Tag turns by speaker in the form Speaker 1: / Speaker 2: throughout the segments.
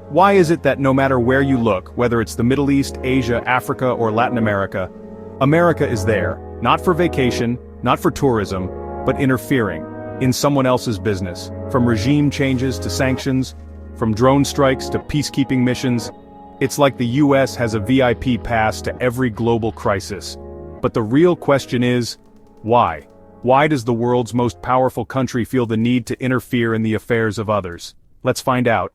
Speaker 1: Why is it that no matter where you look, whether it's the Middle East, Asia, Africa, or Latin America, America is there, not for vacation, not for tourism, but interfering in someone else's business, from regime changes to sanctions, from drone strikes to peacekeeping missions? It's like the US has a VIP pass to every global crisis. But the real question is, why? Why does the world's most powerful country feel the need to interfere in the affairs of others? Let's find out.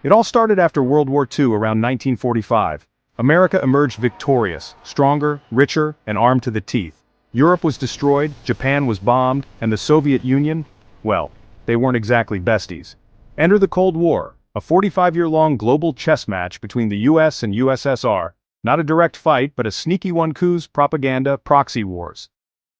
Speaker 1: It all started after World War II around 1945. America emerged victorious, stronger, richer, and armed to the teeth. Europe was destroyed, Japan was bombed, and the Soviet Union, well, they weren't exactly besties. Enter the Cold War, a 45-year-long global chess match between the US and USSR. Not a direct fight, but a sneaky one: coups, propaganda, proxy wars.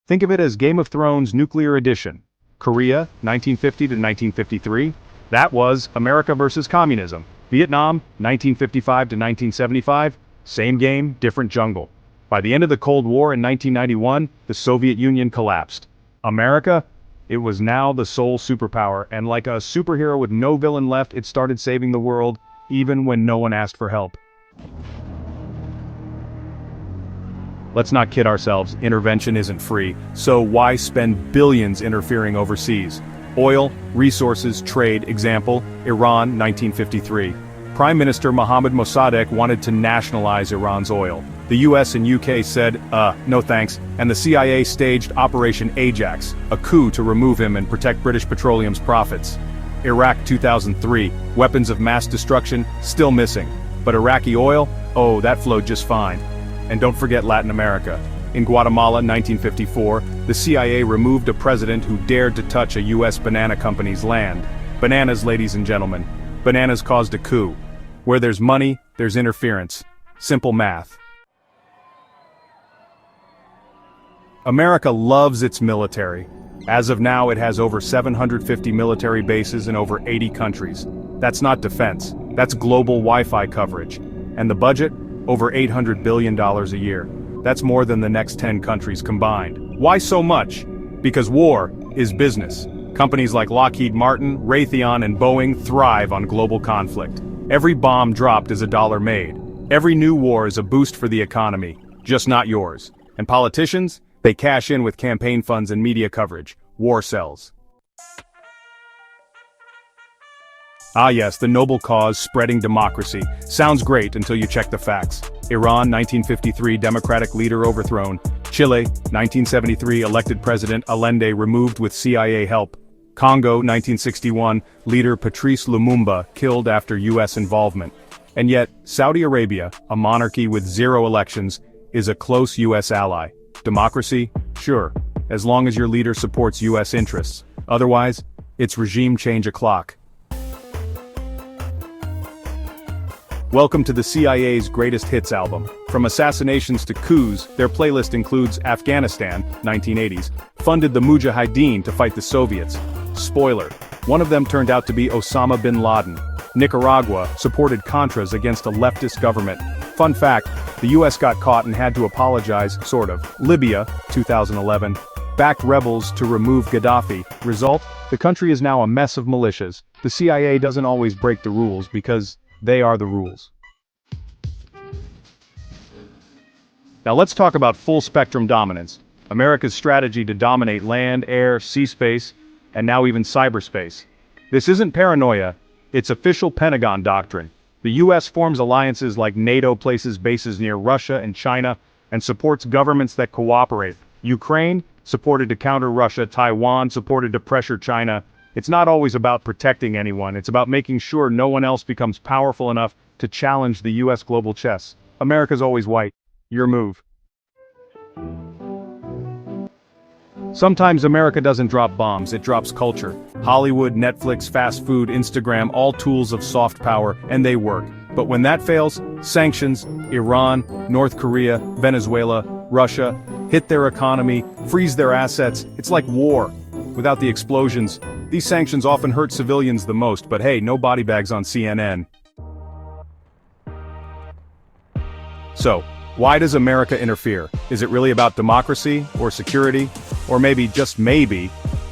Speaker 1: Think of it as Game of Thrones Nuclear Edition. Korea, 1950 to 1953. That was America versus communism. Vietnam, 1955 to 1975. Same game, different jungle. By the end of the Cold War in 1991, the Soviet Union collapsed. America? It was now the sole superpower, and like a superhero with no villain left, it started saving the world, even when no one asked for help. Let's not kid ourselves, intervention isn't free, so why spend billions interfering overseas? Oil, resources, trade. Example, Iran, 1953. Prime Minister Mohammad Mossadegh wanted to nationalize Iran's oil. The US and UK said, no thanks, and the CIA staged Operation Ajax, a coup to remove him and protect British Petroleum's profits. Iraq, 2003, weapons of mass destruction, still missing. But Iraqi oil? Oh, that flowed just fine. And don't forget Latin America. In Guatemala, 1954, the CIA removed a president who dared to touch a US banana company's land. Bananas, ladies and gentlemen. Bananas caused a coup. Where there's money, there's interference. Simple math. America loves its military. As of now, it has over 750 military bases in over 80 countries. That's not defense, that's global Wi-Fi coverage. And the budget? Over $800 billion a year. That's more than the next 10 countries combined. Why so much? Because war is business. Companies like Lockheed Martin, Raytheon, and Boeing thrive on global conflict. Every bomb dropped is a dollar made. Every new war is a boost for the economy, just not yours. And politicians? They cash in with campaign funds and media coverage. War sells. Ah yes, the noble cause, spreading democracy. Sounds great until you check the facts. Iran, 1953, democratic leader overthrown. Chile, 1973, elected president Allende removed with CIA help. Congo, 1961, leader Patrice Lumumba killed after US involvement. And yet, Saudi Arabia, a monarchy with 0 elections, is a close US ally. Democracy? Sure, as long as your leader supports US interests. Otherwise, it's regime change o'clock. Welcome to the CIA's greatest hits album. From assassinations to coups, their playlist includes Afghanistan, 1980s, funded the Mujahideen to fight the Soviets. Spoiler, one of them turned out to be Osama bin Laden. Nicaragua supported Contras against a leftist government. Fun fact, the US got caught and had to apologize, sort of. Libya, 2011, backed rebels to remove Gaddafi. Result, the country is now a mess of militias. The CIA doesn't always break the rules because they are the rules. Now let's talk about full-spectrum dominance. America's strategy to dominate land, air, sea space, and now even cyberspace. This isn't paranoia, it's official Pentagon doctrine. The US forms alliances like NATO, places bases near Russia and China, and supports governments that cooperate. Ukraine, supported to counter Russia. Taiwan, supported to pressure China. It's not always about protecting anyone, it's about making sure no one else becomes powerful enough to challenge the US global chess. America's always white. Your move. Sometimes America doesn't drop bombs, it drops culture. Hollywood, Netflix, fast food, Instagram, all tools of soft power, and they work. But when that fails, sanctions, Iran, North Korea, Venezuela, Russia, hit their economy, freeze their assets. It's like war. Without the explosions, these sanctions often hurt civilians the most, but hey, no body bags on CNN. So, why does America interfere? Is it really about democracy, or security, or maybe, just maybe,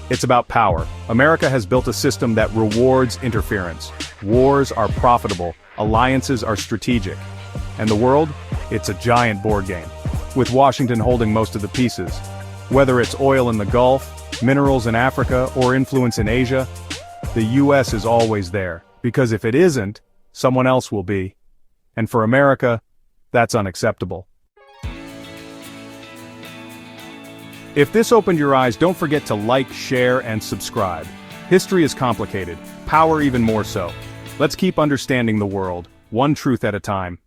Speaker 1: It's about power. America has built a system that rewards interference. Wars are profitable, alliances are strategic. And the world? It's a giant board game, with Washington holding most of the pieces. Whether it's oil in the Gulf, minerals in Africa, or influence in Asia, the US is always there, because if it isn't, someone else will be. And for America, that's unacceptable. If this opened your eyes, don't forget to like, share, and subscribe. History is complicated, power even more so. Let's keep understanding the world, one truth at a time.